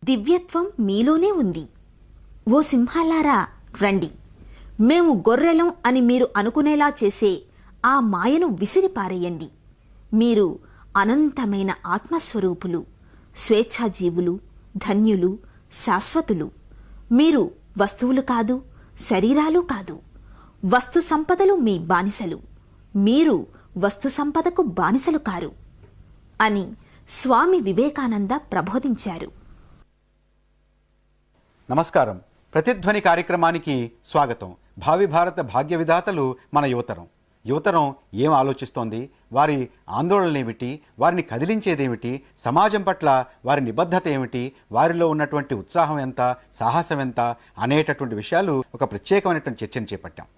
దివ్యత్వం మీలోనే ఉంది. ఓ సింహాలారా రండి, మేము గొర్రెలం అని మీరు అనుకునేలా చేసే ఆ మాయను విసిరిపారేయండి. మీరు అనంతమైన ఆత్మస్వరూపులు, స్వేచ్ఛాజీవులు, ధన్యులు, శాశ్వతులు. మీరు వస్తువులు కాదు, శరీరాలు కాదు. వస్తు సంపదలు మీ బానిసలు, మీరు వస్తు సంపదకు బానిసలు కారు అని స్వామి వివేకానంద ప్రబోధించారు. నమస్కారం. ప్రతిధ్వని కార్యక్రమానికి స్వాగతం. భావి భారత భాగ్య విధాతలు మన యువతరం. యువతరం ఏం ఆలోచిస్తోంది, వారి ఆందోళనలేమిటి, వారిని కదిలించేదేమిటి, సమాజం పట్ల వారి నిబద్ధత ఏమిటి, వారిలో ఉన్నటువంటి ఉత్సాహం ఎంత, సాహసం ఎంత అనేటటువంటి విషయాలు ఒక ప్రత్యేకమైనటువంటి చర్చను చేపట్టాం.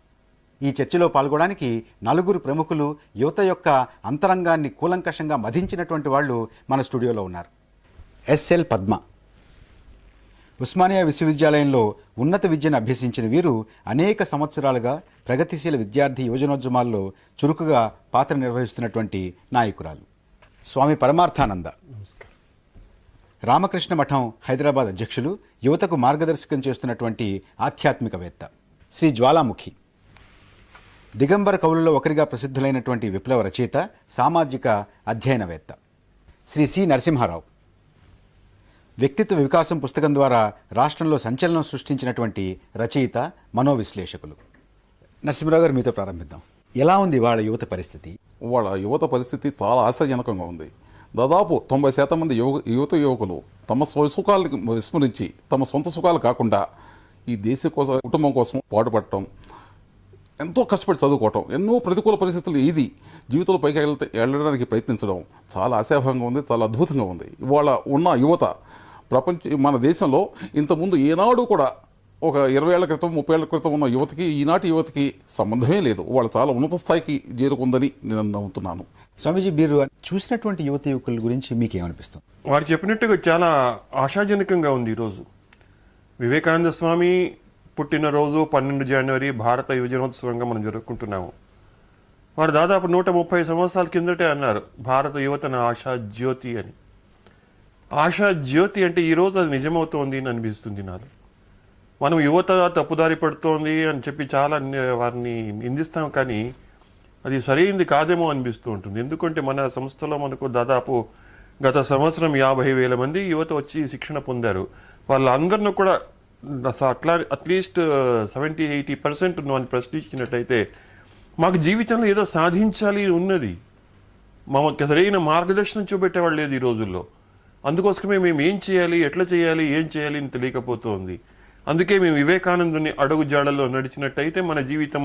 ఈ చర్చలో పాల్గొనడానికి నలుగురు ప్రముఖులు యువత యొక్క అంతరంగాన్ని కూలంకషంగా మధించినటువంటి వాళ్ళు మన స్టూడియోలో ఉన్నారు. ఎస్ఎల్ పద్మ ఉస్మానియా విశ్వవిద్యాలయంలో ఉన్నత విద్యను అభ్యసించిన వీరు అనేక సంవత్సరాలుగా ప్రగతిశీల విద్యార్థి యువజనోద్యమాల్లో చురుకుగా పాత్ర నిర్వహిస్తున్నటువంటి నాయకురాలు. స్వామి పరమార్థానంద రామకృష్ణ మఠం హైదరాబాద్ అధ్యక్షులు, యువతకు మార్గదర్శకం చేస్తున్నటువంటి ఆధ్యాత్మికవేత్త. శ్రీ జ్వాలాముఖి దిగంబర కవులలో ఒకరిగా ప్రసిద్ధులైనటువంటి విప్లవ రచయిత, సామాజిక అధ్యయనవేత్త. శ్రీ సి నరసింహారావు వ్యక్తిత్వ వికాసం పుస్తకం ద్వారా రాష్ట్రంలో సంచలనం సృష్టించినటువంటి రచయిత, మనోవిశ్లేషకులు. నరసింహరావు గారు, మీతో ప్రారంభిద్దాం. ఎలా ఉంది వాళ్ళ యువత పరిస్థితి? వాళ్ళ యువత పరిస్థితి చాలా ఆశాజనకంగా ఉంది. దాదాపు 90% మంది యువకులు తమ సుఖాలను విస్మరించి, తమ సొంత సుఖాలు కాకుండా ఈ దేశం కోసం, కుటుంబం కోసం పాటుపడటం, ఎంతో కష్టపడి చదువుకోవటం, ఎన్నో ప్రతికూల పరిస్థితులు ఇది జీవితంలో పైకి వెళ్ళడానికి ప్రయత్నించడం చాలా ఆశాభంగా ఉంది, చాలా అద్భుతంగా ఉంది. ఇవాళ ఉన్న యువత మన దేశంలో ఇంతకుముందు ఏనాడు కూడా ఒక 20 ఏళ్ల క్రితం, 30 ఏళ్ల క్రితం ఉన్న యువతకి ఈనాటి యువతకి సంబంధమే లేదు. వాళ్ళు చాలా ఉన్నత స్థాయికి చేరుకుందని నేను నమ్ముతున్నాను. స్వామీజీ, మీరు చూసినటువంటి యువత యువకుల గురించి మీకేమనిపిస్తుంది? వారు చెప్పినట్టుగా చాలా ఆశాజనకంగా ఉంది. ఈరోజు వివేకానంద స్వామి పుట్టినరోజు 12 జనవరి భారత యువజనోత్సవంగా మనం జరుపుకుంటున్నాము. వారు దాదాపు 130 సంవత్సరాల కిందటే అన్నారు, భారత యువత నా ఆశా జ్యోతి అని. ఆశా జ్యోతి అంటే ఈరోజు అది నిజమవుతోంది అని అనిపిస్తుంది నాకు. మనం యువత తప్పుదారి పడుతోంది అని చెప్పి చాలా వారిని నిందిస్తాం, కానీ అది సరైనది కాదేమో అనిపిస్తూ ఉంటుంది. ఎందుకంటే మన సంస్థలో మనకు దాదాపు గత సంవత్సరం 50,000 మంది యువత వచ్చి శిక్షణ పొందారు. వాళ్ళందరినీ కూడా అట్లా అట్లీస్ట్ 70-80% మనం ప్రశ్నించినట్టయితే మాకు జీవితంలో ఏదో సాధించాలి ఉన్నది, మాకు సరైన మార్గదర్శనం చూపెట్టేవాళ్ళు లేదు ఈ రోజుల్లో. అందుకోసమే మేము ఏం చేయాలి, ఎట్లా చేయాలి, ఏం చేయాలి అని తెలియకపోతుంది. అందుకే మేము వివేకానందుని అడుగు జాడల్లో నడిచినట్టయితే మన జీవితం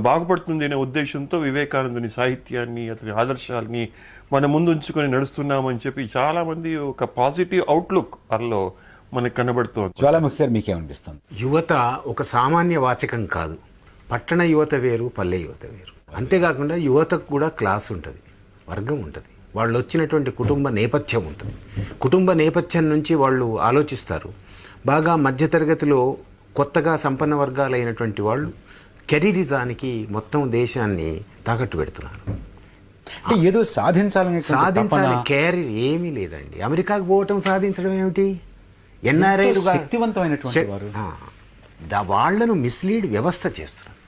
బాగుపడుతుంది అనే ఉద్దేశంతో వివేకానందుని సాహిత్యాన్ని, అతని ఆదర్శాలని మన ముందు ఉంచుకొని నడుస్తున్నామని చెప్పి చాలా మంది ఒక పాజిటివ్ అవుట్లుక్ అలా మనకు కనబడుతోంది. జ్వాలాముఖి గారు, మీకేమనిపిస్తుంది? యువత ఒక సామాన్య వాచకం కాదు. పట్టణ యువత వేరు, పల్లె యువత వేరు. అంతేకాకుండా యువతకు కూడా క్లాస్ ఉంటుంది, వర్గం ఉంటుంది, వాళ్ళు వచ్చినటువంటి కుటుంబ నేపథ్యం ఉంటుంది. కుటుంబ నేపథ్యం నుంచి వాళ్ళు ఆలోచిస్తారు. బాగా మధ్యతరగతిలో కొత్తగా సంపన్న వర్గాలైనటువంటి వాళ్ళు కెరీరిజానికి మొత్తం దేశాన్ని తాకట్టు పెడుతున్నారు. ఏదో సాధించాలని కెరీర్ ఏమీ లేదండి. అమెరికాకు పోవటం సాధించడం ఏమిటి? ఎన్ఆర్ఐలుగా శక్తివంతమైనటువంటి వారు వాళ్లను మిస్లీడ్ వ్యవస్థ చేస్తున్నారు.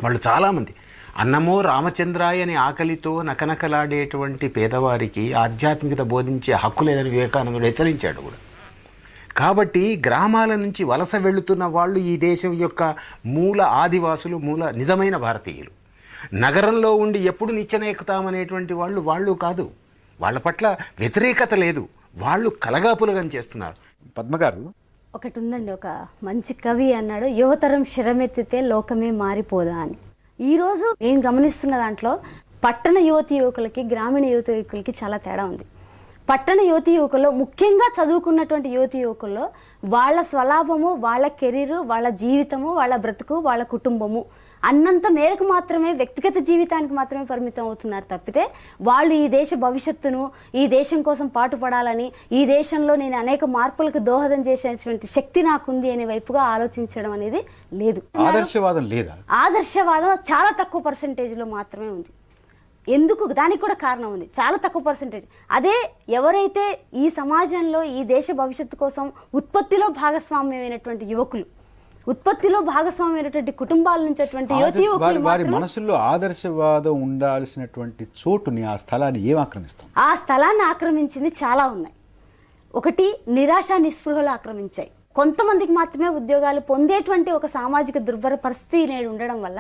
వాళ్ళు చాలామంది అన్నమో రామచంద్రాయ అని ఆకలితో నకనకలాడేటువంటి పేదవారికి ఆధ్యాత్మికత బోధించే హక్కు లేదని వివేకానందుడు హెచ్చరించాడు కూడా. కాబట్టి గ్రామాల నుంచి వలస వెళుతున్న వాళ్ళు ఈ దేశం యొక్క మూల ఆదివాసులు, మూల నిజమైన భారతీయులు. నగరంలో ఉండి ఎప్పుడు నిచ్చెన ఎక్కుతామనేటువంటి వాళ్ళు కాదు. వాళ్ళ పట్ల వ్యతిరేకత లేదు, వాళ్ళు కలగాపులగం చేస్తున్నారు. పద్మగారు, ఒకటి ఉందండి, ఒక మంచి కవి అన్నాడు, యువతరం శిరమెత్తితే లోకమే మారిపోదా అని. ఈరోజు నేను గమనిస్తున్న దాంట్లో పట్టణ యువతి యువకులకి, గ్రామీణ యువతి యువకులకి చాలా తేడా ఉంది. పట్టణ యువతి యువకుల్లో, ముఖ్యంగా చదువుకున్నటువంటి యువతి యువకుల్లో వాళ్ళ స్వలాభము, వాళ్ళ కెరీరు, వాళ్ళ జీవితము, వాళ్ళ బ్రతుకు, వాళ్ళ కుటుంబము అన్నంత మేరకు మాత్రమే, వ్యక్తిగత జీవితానికి మాత్రమే పరిమితం అవుతున్నారు తప్పితే వాళ్ళు ఈ దేశ భవిష్యత్తును, ఈ దేశం కోసం పాటుపడాలని, ఈ దేశంలో నేను అనేక మార్పులకు దోహదం చేసేటువంటి శక్తి నాకుంది అనే వైపుగా ఆలోచించడం అనేది లేదు. ఆదర్శవాదం లేదా? ఆదర్శవాదం చాలా తక్కువ పర్సెంటేజ్లో మాత్రమే ఉంది. ఎందుకు దానికి కూడా కారణం ఉంది, చాలా తక్కువ పర్సెంటేజ్. అదే ఎవరైతే ఈ సమాజంలో ఈ దేశ భవిష్యత్తు కోసం ఉత్పత్తిలో భాగస్వామ్యమైనటువంటి యువకులు, ఉత్పత్తిలో భాగస్వామ్యమైనటువంటి కుటుంబాల నుంచి అటువంటి యువతి యువకులు వారి మాత్రం మనసుల్లో ఆదర్శవాదం ఉండాల్సినటువంటి చోటుని, ఆ స్థలాన్ని ఏం ఆక్రమిస్తాం? ఆ స్థలాన్ని ఆక్రమించింది చాలా ఉన్నాయి. ఒకటి, నిరాశ నిస్పృహలు ఆక్రమించాయి. కొంతమందికి మాత్రమే ఉద్యోగాలు పొందేటువంటి ఒక సామాజిక దుర్భర పరిస్థితి నేడు ఉండడం వల్ల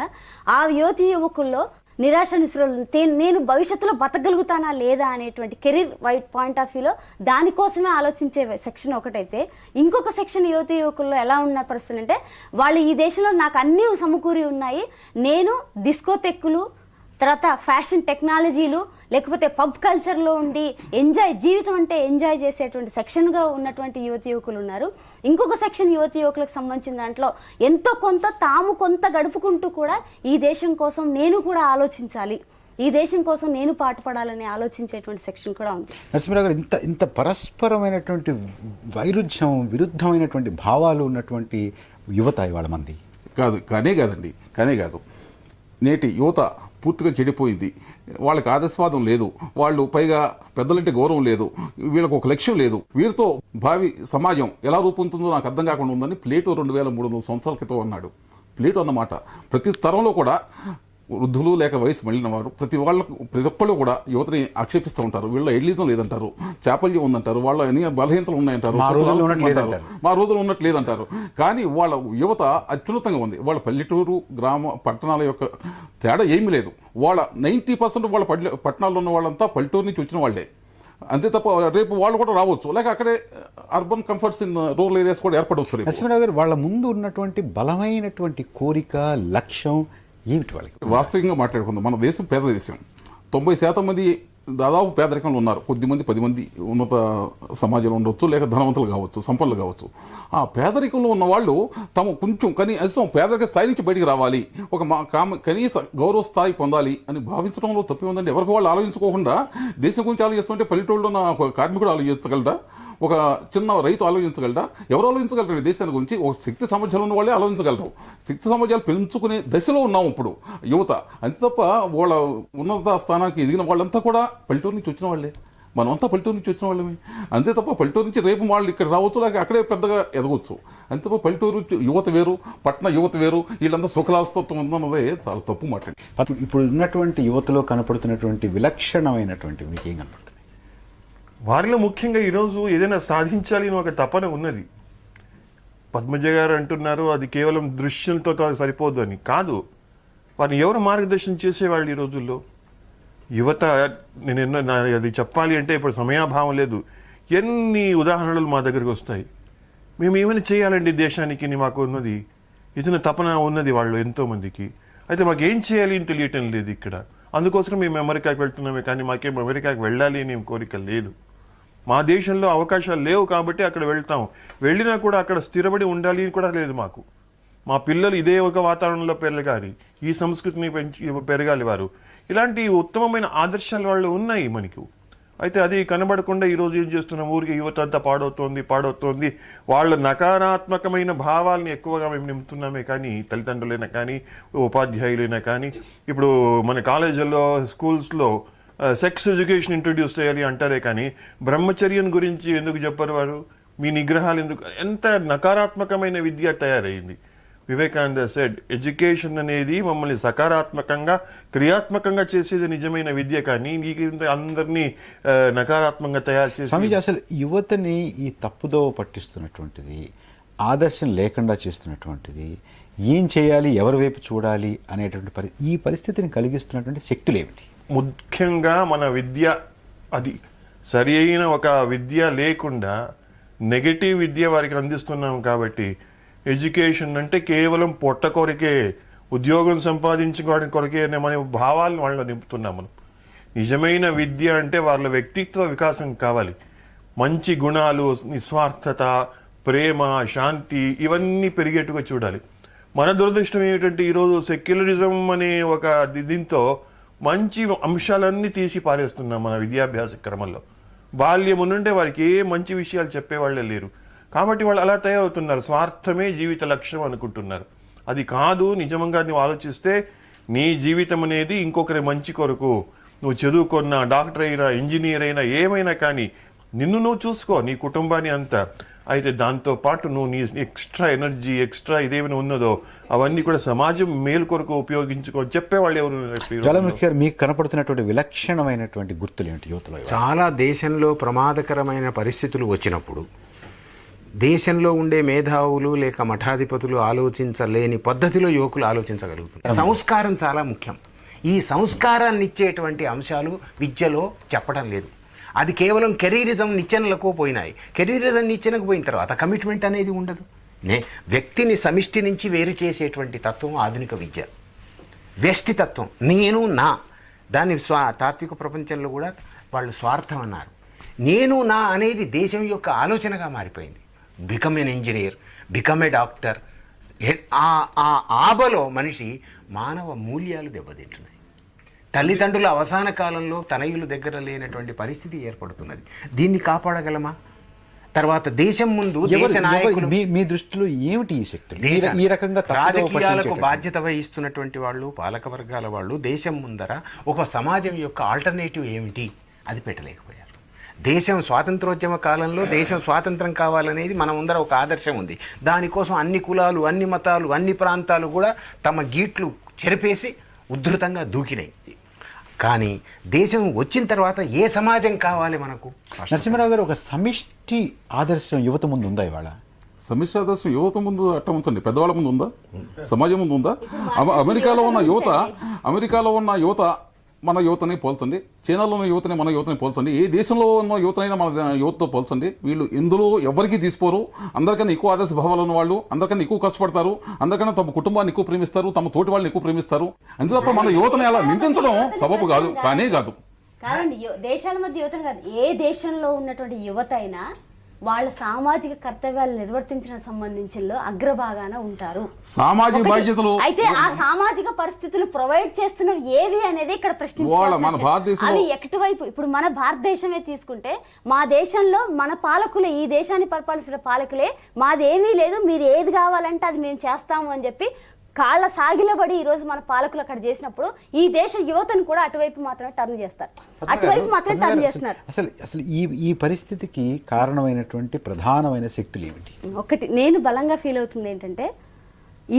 ఆ యువతి యువకుల్లో నిరాశ నిస్పృహలు, నేను భవిష్యత్తులో బతకగలుగుతానా లేదా అనేటువంటి కెరీర్ వైట్ పాయింట్ ఆఫ్ వ్యూలో దానికోసమే ఆలోచించే సెక్షన్ ఒకటైతే, ఇంకొక సెక్షన్ యువతి యువకుల్లో ఎలా ఉన్న పరిస్థితి అంటే, వాళ్ళు ఈ దేశంలో నాకు అన్నీ సమకూరి ఉన్నాయి, నేను డిస్కోటెక్కులు, తర్వాత ఫ్యాషన్ టెక్నాలజీలు, లేకపోతే పబ్ కల్చర్లో ఉండి జీవితం అంటే ఎంజాయ్ చేసేటువంటి సెక్షన్గా ఉన్నటువంటి యువతి యువకులు ఉన్నారు. ఇంకొక సెక్షన్ యువతి యువకులకు సంబంధించిన దాంట్లో ఎంతో కొంత తాము కొంత గడుపుకుంటూ కూడా ఈ దేశం కోసం నేను కూడా ఆలోచించాలి, ఈ దేశం కోసం నేను పాటుపడాలని ఆలోచించేటువంటి సెక్షన్ కూడా ఉంది. నరసింహరావు గారు, ఇంత పరస్పరమైనటువంటి వైరుధ్యం, విరుద్ధమైనటువంటి భావాలు ఉన్నటువంటి యువత ఇవాళ మంది కానే కాదు. నేటి యువత పూర్తిగా చెడిపోయింది. వాళ్ళకి ఆదర్శవాదం లేదు, వాళ్ళు పైగా పెద్దలంటే గౌరవం లేదు, వీళ్ళకు ఒక లక్ష్యం లేదు. వీరితో భావి సమాజం ఎలా రూపొందుతుందో నాకు అర్థం కాకుండా ఉందని ప్లేటో 2300 సంవత్సరాల క్రితం అన్నాడు. ప్లేటో అన్నమాట ప్రతి తరంలో కూడా వృద్ధులు లేక వయసు మళ్ళిన వారు ప్రతి ఒక్కళ్ళు కూడా యువతని ఆక్షేపిస్తూ ఉంటారు. వీళ్ళ ఎడ్లిజం లేదంటారు, చాపల్యం ఉందంటారు, వాళ్ళ అన్ని బలహీనతలు ఉన్నాయంటారు, మా రోజులు ఉన్నట్టు లేదంటారు. కానీ వాళ్ళ యువత అత్యున్నతంగా ఉంది. వాళ్ళ పల్లెటూరు గ్రామ పట్టణాల యొక్క తేడా ఏమీ లేదు. వాళ్ళ 90% వాళ్ళ పట్టణాల్లో ఉన్న వాళ్ళంతా పల్లెటూరు నుంచి వచ్చిన వాళ్ళే. అంతే తప్ప రేపు వాళ్ళు కూడా రావచ్చు, లేక అక్కడే urban comforts in rural areas కూడా ఏర్పడవచ్చు. నరసింహరావు గారు, వాళ్ళ ముందు ఉన్నటువంటి బలమైనటువంటి కోరిక, లక్ష్యం ఏమిటి వాళ్ళకి? వాస్తవికంగా మాట్లాడుకుందాం, మన దేశం పేద దేశం. 90% మంది దాదాపు పేదరికంలో ఉన్నారు. కొద్దిమంది 10 మంది ఉన్నత సమాజంలో ఉండవచ్చు, లేక ధనవంతులు కావచ్చు, సంపన్నులు కావచ్చు. ఆ పేదరికంలో ఉన్న వాళ్ళు తాము కొంచెం కనీసం పేదరిక స్థాయి నుంచి బయటికి రావాలి, ఒక కనీస గౌరవ స్థాయి పొందాలి అని భావించడంలో తప్పి ఉందండి. ఎవరికి వాళ్ళు ఆలోచించుకోకుండా దేశం గురించి ఆలోచిస్తుంటే పల్లెటూళ్ళలో ఉన్న ఒక కార్మికుడు ఆలోచించగలడా, ఒక చిన్న రైతు ఆలోచించగలరా? ఎవరు ఆలోచించగలరు? దేశాన్ని గురించి ఒక శక్తి సామర్థ్యాలు ఉన్న వాళ్ళే ఆలోచించగలరు. శక్తి సామర్థ్యాలు పెంచుకునే దశలో ఉన్నాం ఇప్పుడు యువత. అంతే తప్ప వాళ్ళ ఉన్నత స్థానానికి ఎదిగిన వాళ్ళంతా కూడా పల్లెటూరు నుంచి వచ్చిన వాళ్ళే. మనమంతా పల్లెటూరు నుంచి వచ్చిన వాళ్ళమే. అంతే తప్ప పల్లెటూరు నుంచి రేపు వాళ్ళు ఇక్కడ రావచ్చు, లేక అక్కడే పెద్దగా ఎదగవచ్చు. అంతే తప్ప పల్లెటూరు యువత వేరు, పట్టణ యువత వేరు, వీళ్ళంతా సుఖలాస్తత్వం ఉందన్నదే చాలా తప్పు మాట్లాడి. ఇప్పుడు ఉన్నటువంటి యువతలో కనపడుతున్నటువంటి విలక్షణమైనటువంటి మీకేం కనపడుతుంది? వారిలో ముఖ్యంగా ఈరోజు ఏదైనా సాధించాలి అని ఒక తపన ఉన్నది. పద్మజ గారు అంటున్నారు అది కేవలం దృశ్యంతో సరిపోదు అని. కాదు, వారిని ఎవరు మార్గదర్శనం చేసేవాళ్ళు ఈ రోజుల్లో? యువత, నేను అది చెప్పాలి అంటే ఇప్పుడు సమయాభావం లేదు. ఎన్ని ఉదాహరణలు మా దగ్గరికి వస్తాయి. మేము ఏమైనా చేయాలండి దేశానికి, మాకు ఉన్నది ఇతని తపన ఉన్నది వాళ్ళు ఎంతోమందికి. అయితే మాకు ఏం చేయాలి అని తెలియటం లేదు ఇక్కడ. అందుకోసం మేము అమెరికాకి వెళ్తున్నామే, కానీ మాకేం అమెరికాకి వెళ్ళాలి అని ఏం కోరిక లేదు. మా దేశంలో అవకాశాలు లేవు కాబట్టి అక్కడ వెళ్తాం. వెళ్ళినా కూడా అక్కడ స్థిరపడి ఉండాలి అని కూడా లేదు మాకు. మా పిల్లలు ఇదే ఒక వాతావరణంలో పెరగాలి, ఈ సంస్కృతిని పెరగాలి వారు. ఇలాంటి ఉత్తమమైన ఆదర్శాలు వాళ్ళు ఉన్నాయి మనకు. అయితే అది కనబడకుండా ఈరోజు ఏం చేస్తున్నాం, ఊరికి యువత అంతా పాడవుతోంది. వాళ్ళ నకారాత్మకమైన భావాల్ని ఎక్కువగా మేము నింపుతున్నామే. కానీ తల్లిదండ్రులైనా కానీ, ఉపాధ్యాయులైనా కానీ, ఇప్పుడు మన కాలేజీల్లో, స్కూల్స్లో సెక్స్ ఎడ్యుకేషన్ ఇంట్రొడ్యూస్ చేయాలి అంటారే కానీ బ్రహ్మచర్యం గురించి ఎందుకు చెప్పరు వారు? మీ నిగ్రహాలు ఎందుకు? ఎంత నకారాత్మకమైన విద్య తయారైంది. వివేకానంద సెడ్, ఎడ్యుకేషన్ అనేది మమ్మల్ని సకారాత్మకంగా, క్రియాత్మకంగా చేసేది నిజమైన విద్య, కానీ నీకు అందరినీ నకారాత్మకంగా తయారు చేసి. స్వామీజీ, అసలు యువతని ఈ తప్పుదో పట్టిస్తున్నటువంటిది, ఆదర్శం లేకుండా చేస్తున్నటువంటిది, ఏం చేయాలి, ఎవరి వైపు చూడాలి అనేటువంటి ఈ పరిస్థితిని కలిగిస్తున్నటువంటి శక్తులు ఏమిటి? ముఖ్యంగా మన విద్య, అది సరి అయిన ఒక విద్య లేకుండా నెగటివ్ విద్య వారికి అందిస్తున్నాం. కాబట్టి ఎడ్యుకేషన్ అంటే కేవలం పొట్ట కొరకే, ఉద్యోగం సంపాదించుకోవడం కొరకే అనే మన భావాలను వాళ్ళని నింపుతున్నాం మనం. నిజమైన విద్య అంటే వాళ్ళ వ్యక్తిత్వ వికాసం కావాలి. మంచి గుణాలు, నిస్వార్థత, ప్రేమ, శాంతి ఇవన్నీ పెరిగేట్టుగా చూడాలి. మన దురదృష్టం ఏమిటంటే ఈరోజు సెక్యులరిజం అనే ఒక దీంతో మంచి అంశాలన్నీ తీసి పారేస్తున్నాం మన విద్యాభ్యాస క్రమంలో. బాల్యము నుండే వారికి ఏ మంచి విషయాలు చెప్పేవాళ్లే లేరు. కాబట్టి వాళ్ళు అలా తయారవుతున్నారు. స్వార్థమే జీవిత లక్ష్యం అనుకుంటున్నారు. అది కాదు. నిజంగా నువ్వు ఆలోచిస్తే నీ జీవితం అనేది ఇంకొకరి మంచి కొరకు, నువ్వు చదువుకున్నా, డాక్టర్ అయినా, ఇంజనీర్ అయినా, ఏమైనా కానీ నిన్ను నువ్వు చూసుకో, నీ కుటుంబాన్ని అంతా. అయితే దాంతో పాటు నువ్వు నీ ఎక్స్ట్రా ఎనర్జీ, ఎక్స్ట్రా ఇదేమైనా ఉన్నదో అవన్నీ కూడా సమాజం మేలు కొరకు ఉపయోగించుకో చెప్పేవాళ్ళు ఎవరు? జ్వాలాముఖి గారు, మీకు కనపడుతున్నటువంటి విలక్షణమైనటువంటి గుర్తులు ఏమిటి యువతలో? చాలా దేశంలో ప్రమాదకరమైన పరిస్థితులు వచ్చినప్పుడు దేశంలో ఉండే మేధావులు లేక మఠాధిపతులు ఆలోచించలేని పద్ధతిలో యువకులు ఆలోచించగలుగుతున్నారు. సంస్కారం చాలా ముఖ్యం. ఈ సంస్కారాన్ని ఇచ్చేటువంటి అంశాలు విద్యలో చెప్పడం లేదు. అది కేవలం కెరీరిజం నిచ్చెనలకు పోయినాయి. కెరీరిజం నిచ్చెనకు పోయిన తర్వాత కమిట్మెంట్ అనేది ఉండదు. వ్యక్తిని సమిష్టి నుంచి వేరు చేసేటువంటి తత్వం ఆధునిక విద్య. వ్యష్టి తత్వం, నేను నా, దాన్ని తాత్విక ప్రపంచంలో కూడా వాళ్ళు స్వార్థం అన్నారు. నేను నా అనేది దేశం యొక్క ఆలోచనగా మారిపోయింది. Become an engineer, become a doctor. ఆ ఆబలో మనిషి మానవ మూల్యాలు దెబ్బతింటున్నాయి. తల్లిదండ్రుల అవసాన కాలంలో తనయులు దగ్గర లేనటువంటి పరిస్థితి ఏర్పడుతున్నది. దీన్ని కాపాడగలమా? తర్వాత దేశం ముందు దేశ నాయకులు, మీ దృష్టిలో ఏమిటి ఈ శక్తులు? ఈ రకంగా రాజకీయాలకు బాధ్యత వహిస్తున్నటువంటి వాళ్ళు, పాలక వర్గాల వాళ్ళు దేశం ముందర ఒక సమాజం యొక్క ఆల్టర్నేటివ్ ఏమిటి అది పెట్టలేకపోయారు. దేశం స్వాతంత్రోద్యమ కాలంలో దేశం స్వాతంత్రం కావాలనేది మన ముందర ఒక ఆదర్శం ఉంది. దానికోసం అన్ని కులాలు, అన్ని మతాలు, అన్ని ప్రాంతాలు కూడా తమ గీట్లు చెరిపేసి ఉద్ధృతంగా దూకినాయి. కానీ దేశం వచ్చిన తర్వాత ఏ సమాజం కావాలి మనకు? నరసింహారావు గారు, ఒక సమిష్టి ఆదర్శం యువత ముందు ఉందా ఇవాళ? సమిష్టి ఆదర్శం యువత ముందు అట్ట ఉంచండి, పెద్దవాళ్ళ ముందు ఉందా? సమాజం ముందు ఉందా? అమెరికాలో ఉన్న యువత మన యువతని పోల్చండి, చైనాలో ఉన్న యువతని మన యువతని పోల్చండి, ఏ దేశంలో ఉన్న యువతనైనా మన యువతతో పోల్చండి. వీళ్ళు ఎందులో ఎవరికి తీసిపోరు. అందరికన్నా ఎక్కువ ఆదర్శ భావాలు ఉన్న వాళ్ళు, అందరికన్నా ఎక్కువ కష్టపడతారు, అందరికన్నా తమ కుటుంబాన్ని ఎక్కువ ప్రేమిస్తారు, తమ తోటి వాళ్ళని ఎక్కువ ప్రేమిస్తారు. అంతే తప్ప మన యువతని అలా నిందించడం సబబు కాదు, కానే కాదు. కాదండి, దేశాల మధ్య యువతను కాదు, ఏ దేశంలో ఉన్నటువంటి యువత అయినా వాళ్ళ సామాజిక కర్తవ్యాలు నిర్వర్తించడం సంబంధించిన అగ్రభాగాన ఉంటారు. సామాజిక బాధ్యతలు అయితే ఆ సామాజిక పరిస్థితులు ప్రొవైడ్ చేస్తున్నవి ఏవి అనేది ఇక్కడ ప్రశ్నించాలి. అవి ఎటువైపు? ఇప్పుడు మన భారతదేశమే తీసుకుంటే, మా దేశంలో మన పాలకులే, ఈ దేశాన్ని పరిపాలిస్తున్న పాలకులే మాదేమీ లేదు, మీరు ఏది కావాలంటే అది మేము చేస్తాము అని చెప్పి కాళ్ళ సాగిలబడి ఈ రోజు మన పాలకులు అక్కడ చేసినప్పుడు ఈ దేశ యువతను కూడా అటువైపు మాత్రమే టర్న్ చేస్తారు, అటువైపు మాత్రమే టర్న్ చేస్తున్నారు. అసలు ఈ పరిస్థితికి కారణమైనటువంటి ప్రధానమైన శక్తులు ఏమిటి? ఒకటి నేను బలంగా ఫీల్ అవుతుంది ఏంటంటే,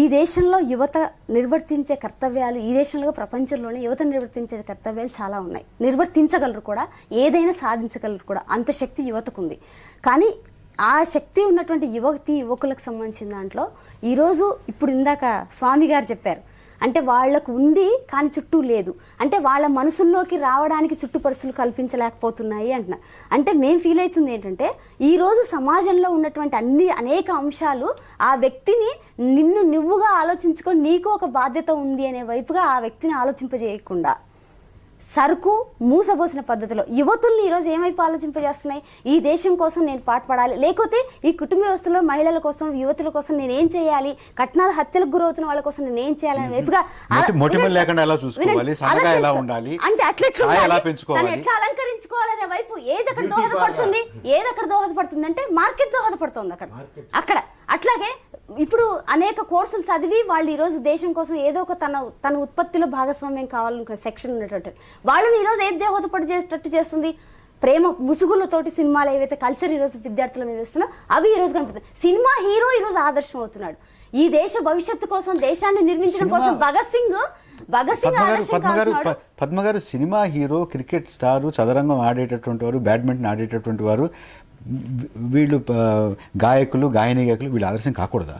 ఈ దేశంలో యువత నిర్వర్తించే కర్తవ్యాలు, ఈ దేశంలో ప్రపంచంలోనే యువత నిర్వర్తించే కర్తవ్యాలు చాలా ఉన్నాయి. నిర్వర్తించగలరు కూడా, ఏదైనా సాధించగలరు కూడా, అంత శక్తి యువతకు ఉంది. కానీ ఆ శక్తి ఉన్నటువంటి యువకులకు సంబంధించిన దాంట్లో ఈరోజు ఇప్పుడు ఇందాక స్వామి గారు చెప్పారు, అంటే వాళ్లకు ఉంది కానీ చుట్టూ లేదు, అంటే వాళ్ళ మనసుల్లోకి రావడానికి చుట్టూ పరిస్థితులు కల్పించలేకపోతున్నాయి అంటున్నారు. అంటే మేము ఫీల్ అవుతుంది ఏంటంటే, ఈరోజు సమాజంలో ఉన్నటువంటి అనేక అంశాలు ఆ వ్యక్తిని నువ్వుగా ఆలోచించుకొని నీకు ఒక బాధ్యత ఉంది అనే వైపుగా ఆ వ్యక్తిని ఆలోచింపజేయకుండా సరుకు మూసబోసిన పద్ధతిలో యువతుల్ని ఈరోజు ఏమైపు ఆలోచింపజేస్తున్నాయి? ఈ దేశం కోసం నేను పాటుపడాలి, లేకపోతే ఈ కుటుంబ వ్యవస్థలో మహిళల కోసం, యువతుల కోసం నేనేం చేయాలి, కట్నాల హత్యలకు గురవుతున్న వాళ్ళ కోసం నేనేం చేయాలని వైపుగా ఎట్లా అలంకరించుకోవాలనే వైపు ఏది అక్కడ దోహదపడుతుంది అంటే మార్కెట్ దోహదపడుతుంది అక్కడ. అట్లాగే ఇప్పుడు అనేక కోర్సులు చదివి వాళ్ళు ఈరోజు దేశం కోసం ఏదో ఒక తన ఉత్పత్తిలో భాగస్వామ్యం కావాలనుకునే సెక్షన్ ఉన్నటువంటి వాళ్ళని ఈరోజు ఏది దోహదపడి చేస్తుంది? ప్రేమ ముసుగులతోటి సినిమాలు ఏవైతే కల్చర్ ఈరోజు విద్యార్థుల మీద వేస్తున్నా అవి ఈరోజు కనపడుతుంది. సినిమా హీరో ఈరోజు ఆదర్శం అవుతున్నాడు. ఈ దేశ భవిష్యత్తు కోసం, దేశాన్ని నిర్మించడం కోసం భగత్ సింగ్ పద్మ గారు సినిమా హీరో, క్రికెట్ స్టారు, చదరంగం ఆడేటటువంటి వారు, బ్యాడ్మింటన్ ఆడేటటువంటి వారు, వీళ్ళు గాయకులు, గాయకులు, వీళ్ళు ఆదర్శం కాకూడదా?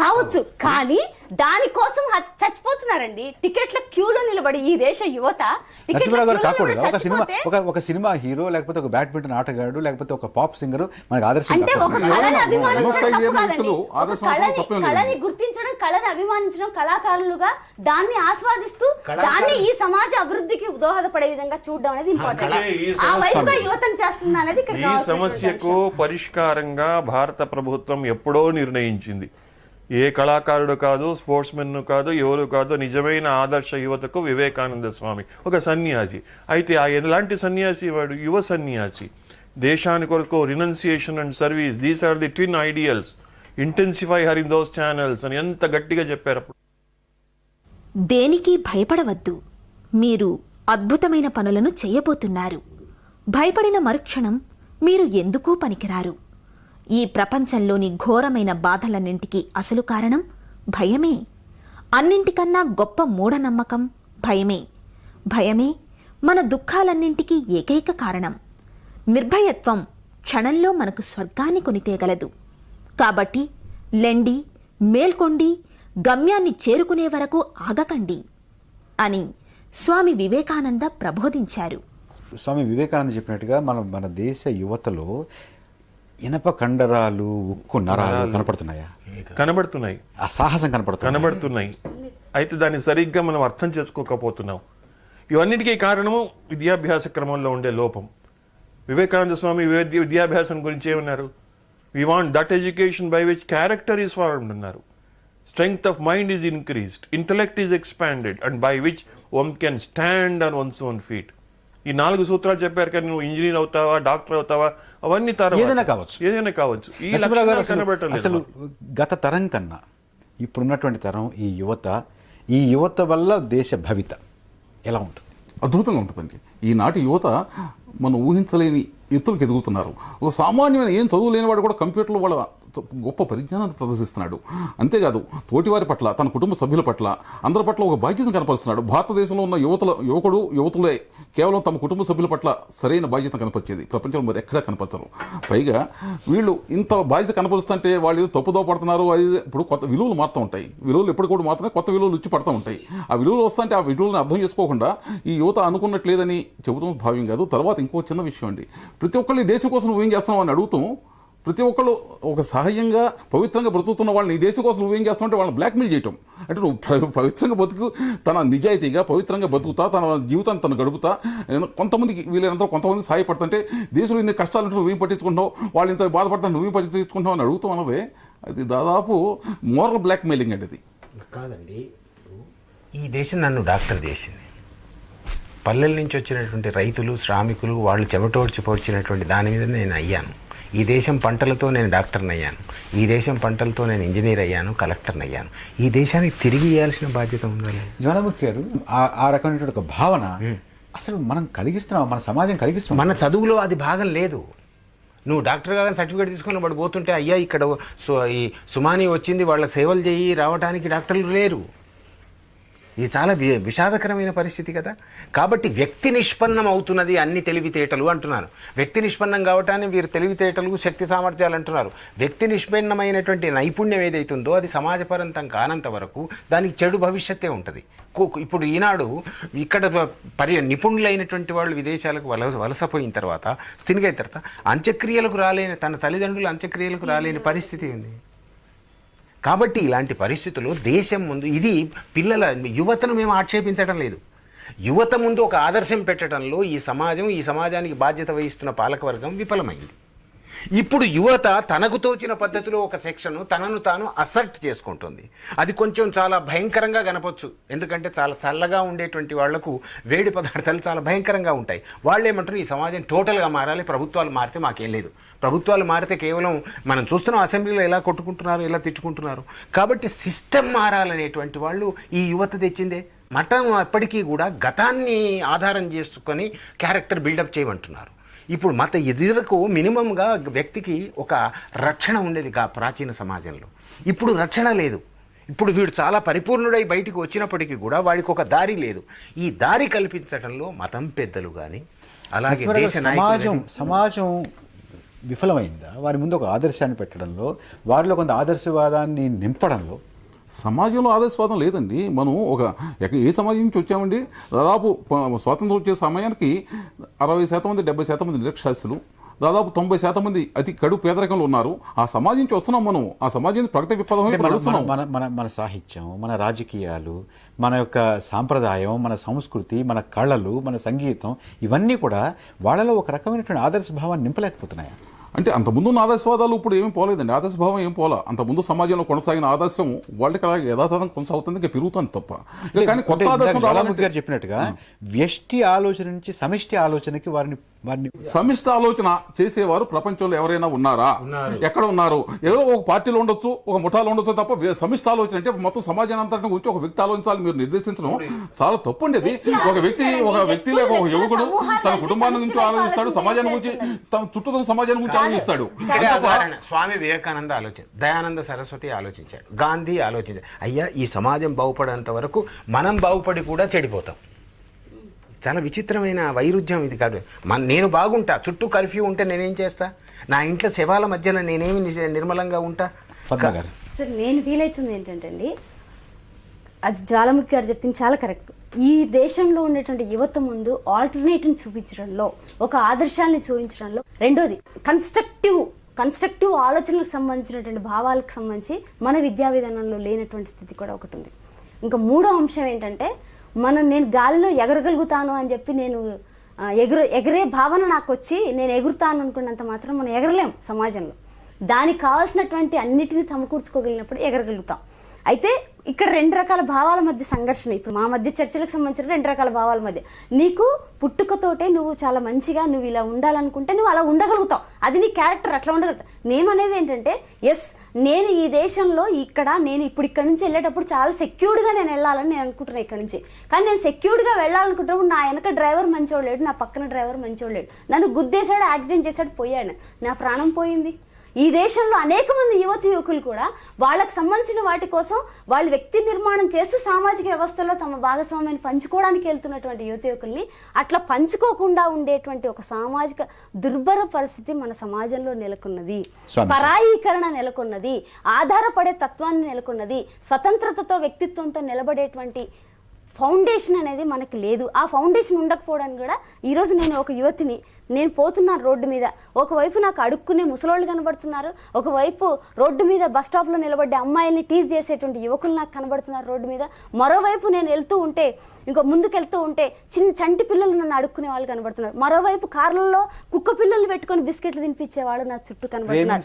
కావచ్చు, కానీ దానికోసం చచ్చిపోతున్నారండి. టికెట్ల క్యూలో నిలబడి ఈ దేశ యువత ఒక సినిమా హీరో, లేకపోతే ఒక బ్యాడ్మింటన్ ఆటగాడు, లేకపోతే ఒక పాప్ సింగర్ మనకు ఆదర్శం. అంటే ఒక కళని గుర్తించడం, కళని అభిమానించడం, కళాకారులుగా దాన్ని ఆస్వాదిస్తూ దాన్ని ఈ సమాజ అభివృద్ధికి దోహదపడే విధంగా చూడడం అనేది ఇంపార్టెంట్. ఆ వైపుగా యువతను చేస్తుంది అనేది ఈ సమస్యకు పరిష్కారంగా భారత ప్రభుత్వం ఎప్పుడో నిర్ణయించింది. ఏ కళాకారుడు కాదు, స్పోర్ట్స్ మెన్ కాదు, ఎవరు కాదు, నిజమైన ఆదర్శ యువతకు వివేకానంద స్వామి ఒక సన్యాసి. అయితే ఆ ఎలాంటి సన్యాసి వాడు? యువ సన్యాసి. దేశాని కొరకు renunciation and service, these are the twin ideals, intensify her in those channels అని ఎంత గట్టిగా చెప్పారు. దేనికి భయపడవద్దు, మీరు అద్భుతమైన పనులను చెయ్యబోతున్నారు. భయపడిన మరుక్షణం మీరు ఎందుకూ పనికిరారు. ఈ ప్రపంచంలోని ఘోరమైన బాధలన్నింటికీ అసలు కారణం భయమే. అన్నింటికన్నా గొప్ప మూఢనమ్మకం భయమే. భయమే మన దుఃఖాలన్నింటికీ ఏకైక కారణం. నిర్భయత్వం క్షణంలో మనకు స్వర్గాన్ని కొనితేగలదు. కాబట్టి లెండి, మేల్కొండి, గమ్యాన్ని చేరుకునే వరకు ఆగకండి అని స్వామి వివేకానంద ప్రబోధించారు. స్వామి వివేకానంద చెప్పినట్టుగా మన దేశ యువతలో ఇనప కండరాలు, ఉక్కు నరాలు కనపడుతున్నాయా? కనబడుతున్నాయి, ఆ సాహసం కనబడుతున్నాయి. అయితే దాన్ని సరిగ్గా మనం అర్థం చేసుకోకపోతున్నాం. ఇవన్నిటికీ కారణము విద్యాభ్యాస క్రమంలో ఉండే లోపం. వివేకానంద స్వామి విద్యాభ్యాసం గురించి ఏమన్నారు? We want that education by which character is formed అన్నారు. Strength of mind is increased, intellect is expanded and by which one can stand on one's own feet. ఈ 4 సూత్రాలు చెప్పారు. కానీ నువ్వు ఇంజనీర్ అవుతావా, డాక్టర్ అవుతావా, అవన్నీ ఏదైనా కావచ్చు. ఈ లక్షణాలు కనబడటం అసలు లేదు. గత తరం కన్నా ఇప్పుడున్నటువంటి తరం ఈ యువత వల్ల దేశ భవిత ఎలా ఉంటుంది? అద్భుతంగా ఉంటుందండి. ఈనాటి యువత మనం ఊహించలేని ఎత్తులకు ఎదుగుతున్నారు. ఒక సామాన్యమైన ఏం చదువు లేనివాడు కూడా కంప్యూటర్లో వాళ్ళ గొప్ప పరిజ్ఞానాన్ని ప్రదర్శిస్తున్నాడు. అంతేకాదు తోటివారి పట్ల, తన కుటుంబ సభ్యుల పట్ల, అందరి పట్ల ఒక బాధ్యతను కనపరుస్తున్నాడు. భారతదేశంలో ఉన్న యువతులే కేవలం తమ కుటుంబ సభ్యుల పట్ల సరైన బాధ్యత కనపరిచేది ప్రపంచంలో మరి ఎక్కడా కనపరచరు. పైగా వీళ్ళు ఇంత బాధ్యత కనపరుస్తుంటే వాళ్ళు ఏదో తప్పుదో పడుతున్నారు. అది ఇప్పుడు కొత్త విలువలు మారుతూ ఉంటాయి. విలువలు ఎప్పుడు కూడా మాత్రమే కొత్త విలువలు వచ్చి పడుతూ ఉంటాయి. ఆ విలువలు వస్తుంటే ఆ విలువలను అర్థం చేసుకోకుండా ఈ యువత అనుకున్నట్లేదని చెబుతాం భావ్యం కాదు. తర్వాత ఇంకో చిన్న విషయం అండి, ప్రతి ఒక్కళ్ళు దేశం కోసం నువ్వేం చేస్తున్నావు అని అడుగుతాం. ప్రతి ఒక్కళ్ళు ఒక సహాయంగా పవిత్రంగా బ్రతుకుతున్న వాళ్ళని ఈ దేశం కోసం నువ్వేం చేస్తావు అంటే వాళ్ళని బ్లాక్మెయిల్ చేయటం. అంటే నువ్వు పవిత్రంగా బతుకు, తన నిజాయితీగా పవిత్రంగా బతుకుతా, తన జీవితాన్ని తను గడుపుతా, కొంతమందికి వీళ్ళంతా కొంతమంది సహాయపడుతుంటే దేశంలో ఇన్ని కష్టాలు ఉంటే నువ్వేం పట్టించుకుంటావు, వాళ్ళు ఇంత బాధపడతాను నువ్వేం పట్టించుకుంటావు అని అడుగుతాం అన్నదే అది దాదాపు మోరల్ బ్లాక్మెయిలింగ్ అండి. అది కాదండి. ఈ దేశం నన్ను డాక్టర్ చేసింది. పల్లెల నుంచి వచ్చినటువంటి రైతులు, శ్రామికులు, వాళ్ళు చెమటోడ్చి పోడ్చినటువంటి దాని మీద నేను అయ్యాను. ఈ దేశం పంటలతో నేను డాక్టర్ని అయ్యాను. ఈ దేశం పంటలతో నేను ఇంజనీర్ అయ్యాను, కలెక్టర్ని అయ్యాను. ఈ దేశానికి తిరిగి ఇవ్వాల్సిన బాధ్యత ఉందని జ్వాలాముఖి గారు, ఆ రకమైనటువంటి ఒక భావన అసలు మనం కలిగిస్తున్నాం, మన సమాజం కలిగిస్తున్నాం. మన చదువులో అది భాగం లేదు. నువ్వు డాక్టర్ కాగానే సర్టిఫికేట్ తీసుకుని వాడు పోతుంటే అయ్యా ఇక్కడ ఈ సుమాని వచ్చింది వాళ్ళకి సేవలు చేయి రావడానికి డాక్టర్లు లేరు. ఇది చాలా విషాదకరమైన పరిస్థితి కదా. కాబట్టి వ్యక్తి నిష్పన్నం అవుతున్నది అన్ని తెలివితేటలు అంటున్నాను. వ్యక్తి నిష్పన్నం కావటాన్ని వీరు తెలివితేటలు, శక్తి సామర్థ్యాలు అంటున్నారు. వ్యక్తి నిష్పన్నమైనటువంటి నైపుణ్యం ఏదైతుందో అది సమాజపరంతం కానంత వరకు దానికి చెడు భవిష్యత్తే ఉంటుంది. ఇప్పుడు ఈనాడు ఇక్కడ నిపుణులైనటువంటి వాళ్ళు విదేశాలకు వలసపోయిన తర్వాత స్థితిగైన తర్వాత అంత్యక్రియలకు రాలేని, తన తల్లిదండ్రుల అంత్యక్రియలకు రాలేని పరిస్థితి ఉంది. కాబట్టి ఇలాంటి పరిస్థితుల్లో దేశం ముందు ఇది యువతను మేము ఆక్షేపించడం లేదు. యువత ముందు ఒక ఆదర్శం పెట్టడంలో ఈ సమాజానికి బాధ్యత వహిస్తున్న పాలకవర్గం విఫలమైంది. ఇప్పుడు యువత తనకు తోచిన పద్ధతిలో ఒక సెక్షన్ తనను తాను అసర్ట్ చేసుకుంటుంది. అది కొంచెం చాలా భయంకరంగా కనపచ్చు. ఎందుకంటే చాలా చల్లగా ఉండేటువంటి వాళ్లకు వేడి పదార్థాలు చాలా భయంకరంగా ఉంటాయి. వాళ్ళు ఏమంటారు, ఈ సమాజం టోటల్గా మారాలి, ప్రభుత్వాలు మారితే మాకేం లేదు. ప్రభుత్వాలు మారితే కేవలం మనం చూస్తున్నాం అసెంబ్లీలో ఎలా కొట్టుకుంటున్నారు, ఎలా తిట్టుకుంటున్నారు. కాబట్టి సిస్టమ్ మారాలనేటువంటి వాళ్ళు ఈ యువత తెచ్చిందే. మతం ఎప్పటికీ కూడా గతాన్ని ఆధారం చేసుకొని క్యారెక్టర్ బిల్డప్ చేయమంటున్నారు. ఇప్పుడు మత ఎదురకు మినిమంగా వ్యక్తికి ఒక రక్షణ ఉండేది ప్రాచీన సమాజంలో. ఇప్పుడు రక్షణ లేదు. ఇప్పుడు వీడు చాలా పరిపూర్ణుడై బయటికి వచ్చినప్పటికీ కూడా వాడికి ఒక దారి లేదు. ఈ దారి కల్పించడంలో మతం పెద్దలు కానీ అలాగే దేశ సమాజం విఫలమైందా? వారి ముందు ఒక ఆదర్శాన్ని పెట్టడంలో, వారిలో కొంత ఆదర్శవాదాన్ని నింపడంలో? సమాజంలో ఆదర్శవాదం లేదండి. మనం ఏ సమాజం నుంచి వచ్చామండి? దాదాపు స్వాతంత్రం వచ్చే సమయానికి 60% మంది 70% మంది నిరక్షరాస్యులు, దాదాపు 90% మంది అతి కడు పేదరికంలో ఉన్నారు. ఆ సమాజం నుంచి వస్తున్నాం మనం. ఆ సమాజాన్ని ప్రగతి విప్లవమే నడుస్తున్నాం. మన సాహిత్యం, మన రాజకీయాలు, మన యొక్క సాంప్రదాయం, మన సంస్కృతి, మన కళలు, మన సంగీతం, ఇవన్నీ కూడా వాళ్ళలో ఒక రకమైనటువంటి ఆదర్శ భావాన్ని నింపలేకపోతున్నాయా? అంటే అంతకుముందు ఉన్న ఆదర్శవాదాలు ఇప్పుడు ఏమీ పోలేదండి, ఆదర్శభావం ఏం పోలా. అంతకుముందు సమాజంలో కొనసాగిన ఆదర్శం వాళ్ళకి అలాగే యథాతథం కొనసాగుతుంది, ఇంకా పెరుగుతుంది తప్ప. కానీ కొత్త ఆదర్శం జ్వాలాముఖి గారు చెప్పినట్టుగా వ్యష్టి ఆలోచన నుంచి సమిష్టి ఆలోచనకి వారిని సమిష్టి ఆలోచన చేసేవారు ప్రపంచంలో ఎవరైనా ఉన్నారా? ఎక్కడ ఉన్నారు? ఎవరో ఒక పార్టీలో ఉండొచ్చు, ఒక ముఠాలో ఉండొచ్చు తప్ప సమిష్టి ఆలోచన అంటే మొత్తం సమాజాన్ని అంతటి గురించి ఒక వ్యక్తి ఆలోచించాలి మీరు నిర్దేశించడం చాలా తప్పు అండి. అది ఒక వ్యక్తి లేక ఒక యువకుడు తన కుటుంబాన్ని గురించి ఆలోచిస్తాడు, సమాజాన్ని గురించి, తన చుట్టూ సమాజాన్ని గురించి ఆలోచిస్తాడు. స్వామి వివేకానంద ఆలోచించాడు, దయానంద సరస్వతి ఆలోచించాడు, గాంధీ ఆలోచించాడు. అయ్యా ఈ సమాజం బాగుపడేంత వరకు మనం బాగుపడి కూడా చెడిపోతాం. చాలా విచిత్రమైన వైరుధ్యం ఇది కాదు. నేను బాగుంటా, చుట్టూ కర్ఫ్యూ ఉంటే నేనేం చేస్తా? నా ఇంట్లో శవాల మధ్యన నేనేమి నిర్మలంగా ఉంటా? సార్ నేను ఫీల్ అవుతుంది ఏంటంటే అండి, అది జ్వాలాముఖి గారు చెప్పింది చాలా కరెక్ట్. ఈ దేశంలో ఉండేటువంటి యువత ముందు ఆల్టర్నేటివ్ చూపించడంలో, ఒక ఆదర్శాన్ని చూపించడంలో, రెండోది కన్స్ట్రక్టివ్ ఆలోచనలకు సంబంధించినటువంటి భావాలకు సంబంధించి మన విద్యా విధానంలో లేనటువంటి స్థితి కూడా ఒకటి ఉంది. ఇంకా మూడో అంశం ఏంటంటే, నేను గాలిలో ఎగరగలుగుతాను అని చెప్పి నేను ఎగరే భావన నాకు వచ్చి నేను ఎగురుతాను అనుకున్నంత మాత్రం మనం ఎగరలేం సమాజంలో. దానికి కావాల్సినటువంటి అన్నిటిని సమకూర్చుకోగలిగినప్పుడు ఎగరగలుగుతాం. అయితే ఇక్కడ రెండు రకాల భావాల మధ్య సంఘర్షణ, ఇప్పుడు మా మధ్య చర్చలకు సంబంధించిన రెండు రకాల భావాల మధ్య, నీకు పుట్టుకతోటే నువ్వు చాలా మంచిగా నువ్వు ఇలా ఉండాలనుకుంటే నువ్వు అలా ఉండగలుగుతావు, అది నీ క్యారెక్టర్, అట్లా ఉండగలుగుతావు. మేమనేది ఏంటంటే, ఎస్ నేను ఈ దేశంలో నేను ఇప్పుడు ఇక్కడ నుంచి వెళ్ళేటప్పుడు చాలా సెక్యూర్డ్గా నేను వెళ్ళాలని నేను అనుకుంటున్నాను ఇక్కడ నుంచి. కానీ నేను సెక్యూర్డ్గా వెళ్ళాలనుకుంటున్నప్పుడు నా వెనక డ్రైవర్ మంచోడు లేడు, నా పక్కన డ్రైవర్ మంచోడు లేడు, నన్ను గుద్దేశాడు, యాక్సిడెంట్ చేశాడు, పోయాడు, నా ప్రాణం పోయింది. ఈ దేశంలో అనేక మంది యువకులు కూడా వాళ్ళకు సంబంధించిన వాటి కోసం వాళ్ళు వ్యక్తి నిర్మాణం చేస్తూ సామాజిక వ్యవస్థలో తమ భాగస్వామ్యాన్ని పంచుకోవడానికి వెళ్తున్నటువంటి యువకుల్ని అట్లా పంచుకోకుండా ఉండేటువంటి ఒక సామాజిక దుర్భర పరిస్థితి మన సమాజంలో నెలకొన్నది. పరాయీకరణ నెలకొన్నది, ఆధారపడే తత్వాన్ని నెలకొన్నది, స్వతంత్రతతో వ్యక్తిత్వంతో నిలబడేటువంటి ఫౌండేషన్ అనేది మనకి లేదు. ఆ ఫౌండేషన్ ఉండకపోవడానికి కూడా ఈరోజు నేను ఒక యువతిని, నేను పోతున్నాను రోడ్డు మీద, ఒకవైపు నాకు అడుక్కునే ముసలోళ్ళు కనబడుతున్నారు, ఒకవైపు రోడ్డు మీద బస్ స్టాప్లో నిలబడ్డే అమ్మాయిల్ని టీజ్ చేసేటువంటి యువకులు నాకు కనబడుతున్నారు రోడ్డు మీద, మరోవైపు నేను వెళ్తూ ఉంటే ముందుకెళ్తూ ఉంటే చంటి పిల్లలు నన్ను అడుక్కునే వాళ్ళు కనబడుతున్నారు, మరోవైపు కార్లలో కుక్క పిల్లలు పెట్టుకొని బిస్కెట్లు తినిపించేవాళ్ళు నా చుట్టూ కనబడుతున్నారు.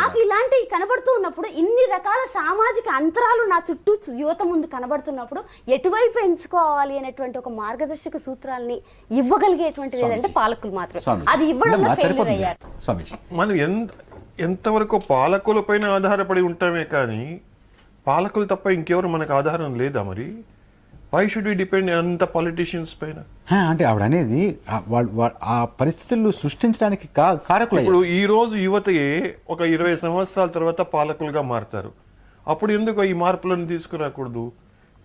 నాకు ఇలాంటివి కనబడుతూ ఉన్నప్పుడు, ఇన్ని రకాల సామాజిక అంతరాలు నా చుట్టూ యువత ముందు కనబడుతున్నప్పుడు ఎటువైపు ఎంచుకోవాలి అనేటువంటి ఒక మార్గదర్శక సూత్రాలని ఇవ్వగలిగేటువంటిది ఏదంటే పాలకులు మాత్రం. అది ఇవ్వడంలో ఫెయిల్యూర్ అయ్యారు. మనం ఎంతవరకు పాలకుల పైన ఆధారపడి ఉంటామే కానీ పాలకులు తప్ప ఇంకెవరు మనకు ఆధారం లేదా? మరి వై షుడ్ వి డిపెండ్ అంత పొలిటీషియన్స్ పైన? అంటే ఆవిడ అనేది ఆ పరిస్థితులు సృష్టించడానికి కారకులు. ఇప్పుడు ఈ రోజు యువతయే ఒక 20 సంవత్సరాల తర్వాత పాలకులుగా మారుతారు. అప్పుడు ఎందుకు ఈ మార్పులను తీసుకురాకూడదు?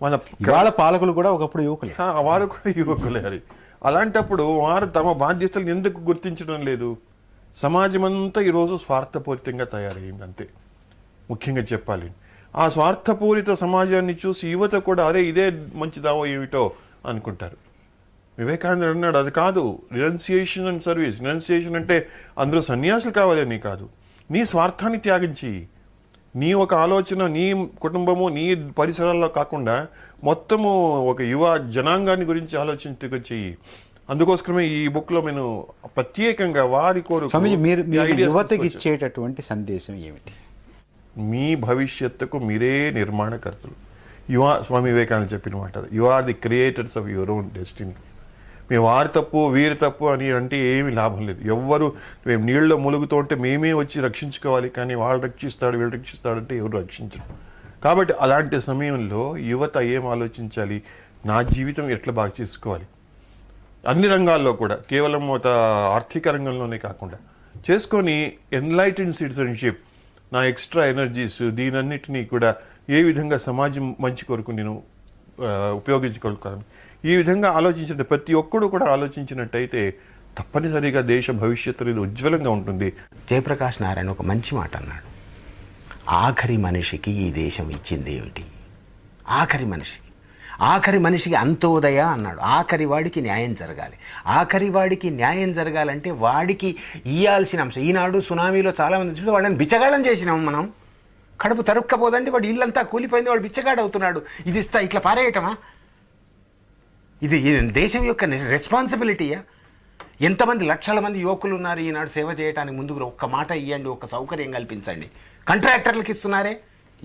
మన పాలకులు కూడా ఒకప్పుడు యువకులే, వారు కూడా యువకులే. అది అలాంటప్పుడు వారు తమ బాధ్యతలను ఎందుకు గుర్తించడం లేదు? సమాజం అంతా ఈరోజు స్వార్థపూరితంగా తయారైంది, అంతే. ముఖ్యంగా చెప్పాలి, ఆ స్వార్థపూరిత సమాజాన్ని చూసి యువత కూడా అరే ఇదే మంచిదావో ఏమిటో అనుకుంటారు. వివేకానంద అన్నాడు, అది కాదు రినౌన్సియేషన్ అండ్ సర్వీస్. రినౌన్సియేషన్ అంటే అందరూ సన్యాసులు కావాలని కాదు, నీ స్వార్థాన్ని త్యాగం చెయ్యి. నీ ఒక ఆలోచన నీ కుటుంబము నీ పరిసరాల్లో కాకుండా మొత్తము ఒక యువ జనాంగాన్ని గురించి ఆలోచించ చెయ్యి. అందుకోసమే ఈ బుక్ లో నేను ప్రత్యేకంగా వారి కోరిక యువతకి ఇచ్చేటటువంటి సందేశం ఏమిటి? మీ భవిష్యత్తుకు మీరే నిర్మాణకర్తలు. స్వామి వివేకానంద చెప్పిన మాట, you are the creators of your own destiny. మేము వారి తప్పు వీరి తప్పు అని అంటే ఏమి లాభం లేదు. ఎవ్వరు మేము నీళ్ళలో ములుగుతూ ఉంటే మేమే వచ్చి రక్షించుకోవాలి, కానీ వాళ్ళు రక్షిస్తాడు వీళ్ళు రక్షిస్తాడంటే ఎవరు రక్షించరు. కాబట్టి అలాంటి సమయంలో యువత ఏం ఆలోచించాలి? నా జీవితం ఎట్లా బాగా చేసుకోవాలి, అన్ని రంగాల్లో కూడా, కేవలం ఒక ఆర్థిక రంగంలోనే కాకుండా చేసుకొని ఎన్లైటెడ్ సిటిజన్షిప్, నా ఎక్స్ట్రా ఎనర్జీస్ దీనన్నిటినీ కూడా ఏ విధంగా సమాజం మంచి కొరకు నేను ఉపయోగించుకోగలుగుతాను, ఈ విధంగా ఆలోచించిన ప్రతి ఒక్కడు కూడా ఆలోచించినట్టయితే తప్పనిసరిగా దేశ భవిష్యత్తు అనేది ఉజ్వలంగా ఉంటుంది. జయప్రకాష్ నారాయణ ఒక మంచి మాట అన్నాడు, ఆఖరి మనిషికి ఈ దేశం ఇచ్చింది ఏమిటి? ఆఖరి మనిషికి అంత్యోదయ అన్నాడు. ఆఖరి వాడికి న్యాయం జరగాలి. ఆఖరి వాడికి న్యాయం జరగాలంటే వాడికి ఇయ్యాల్సిన అంశం. ఈనాడు సునామీలో చాలామంది చూస్తే వాళ్ళని బిచ్చగాళ్ళని చేసినాం మనం. కడుపు తరుక్కపోదండి, వాడు ఇల్లంతా కూలిపోయింది, వాడు బిచ్చగాడు అవుతున్నాడు. ఇది ఇస్తా ఇట్లా పారేయటమా? ఇది దేశం యొక్క రెస్పాన్సిబిలిటీయా? ఎంతమంది లక్షల మంది యువకులు ఉన్నారు ఈనాడు సేవ చేయడానికి ముందుకు ఒక్క మాట ఇవ్వండి, ఒక్క సౌకర్యం కల్పించండి. కాంట్రాక్టర్లకు ఇస్తున్నారే,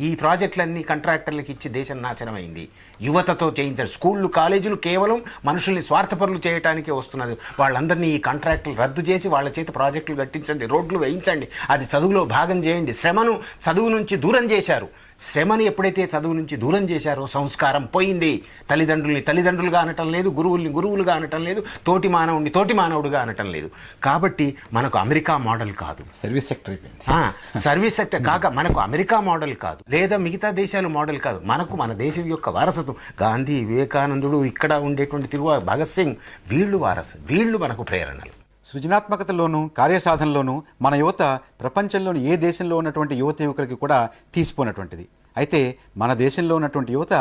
ఈ ప్రాజెక్టులన్నీ కాంట్రాక్టర్లకు ఇచ్చి దేశం నాశనమైంది. యువతతో చేయించారు. స్కూళ్ళు కాలేజీలు కేవలం మనుషుల్ని స్వార్థపరులు చేయడానికే వస్తున్నారు. వాళ్ళందరినీ ఈ కాంట్రాక్టులు రద్దు చేసి వాళ్ళ చేత ప్రాజెక్టులు కట్టించండి, రోడ్లు వేయించండి, అది చదువులో భాగం చేయండి. శ్రమను చదువు నుంచి దూరం చేశారు. శ్రమని ఎప్పుడైతే చదువు నుంచి దూరం చేశారో సంస్కారం పోయింది. తల్లిదండ్రుల్ని తల్లిదండ్రులుగా అనటం లేదు, గురువుల్ని గురువులుగా అనటం లేదు, తోటి మానవుడిని తోటి మానవుడుగా అనటం లేదు. కాబట్టి మనకు అమెరికా మోడల్ కాదు, సర్వీస్ సెక్టర్ అయిపోయింది. సర్వీస్ సెక్టర్ కాక మనకు అమెరికా మోడల్ కాదు, లేదా మిగతా దేశాలు మోడల్ కాదు. మనకు మన దేశం యొక్క వారసత్వం గాంధీ, వివేకానందుడు, ఇక్కడ ఉండేటువంటి భగత్ సింగ్, వీళ్ళు మనకు ప్రేరణలు. సృజనాత్మకతలోనూ కార్యసాధనలోనూ మన యువత ప్రపంచంలోని ఏ దేశంలో ఉన్నటువంటి యువత యువకులకి కూడా తీసిపోయినటువంటిది. అయితే మన దేశంలో ఉన్నటువంటి యువత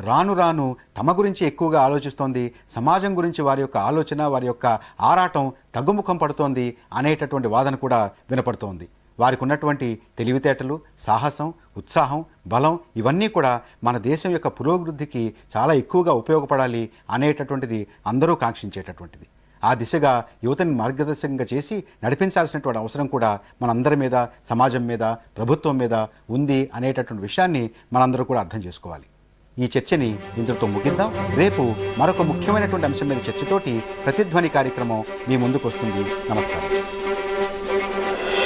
రాను రాను తమ గురించి ఎక్కువగా ఆలోచిస్తోంది, సమాజం గురించి వారి యొక్క ఆలోచన, వారి యొక్క ఆరాటం తగ్గుముఖం పడుతోంది అనేటటువంటి వాదన కూడా వినపడుతోంది. వారికి ఉన్నటువంటి తెలివితేటలు, సాహసం, ఉత్సాహం, బలం ఇవన్నీ కూడా మన దేశం యొక్క పురోభివృద్ధికి చాలా ఎక్కువగా ఉపయోగపడాలి అనేటటువంటిది అందరూ కాంక్షించేటటువంటిది. ఆ దిశగా యువతని మార్గదర్శకంగా చేసి నడిపించాల్సినటువంటి అవసరం కూడా మనందరి మీద, సమాజం మీద, ప్రభుత్వం మీద ఉంది అనేటటువంటి విషయాన్ని మనందరూ కూడా అర్థం చేసుకోవాలి. ఈ చర్చని ఇంతటితో ముగిద్దాం. రేపు మరొక ముఖ్యమైనటువంటి అంశం మీద చర్చతోటి ప్రతిధ్వని కార్యక్రమం మీ ముందుకు వస్తుంది. నమస్కారం.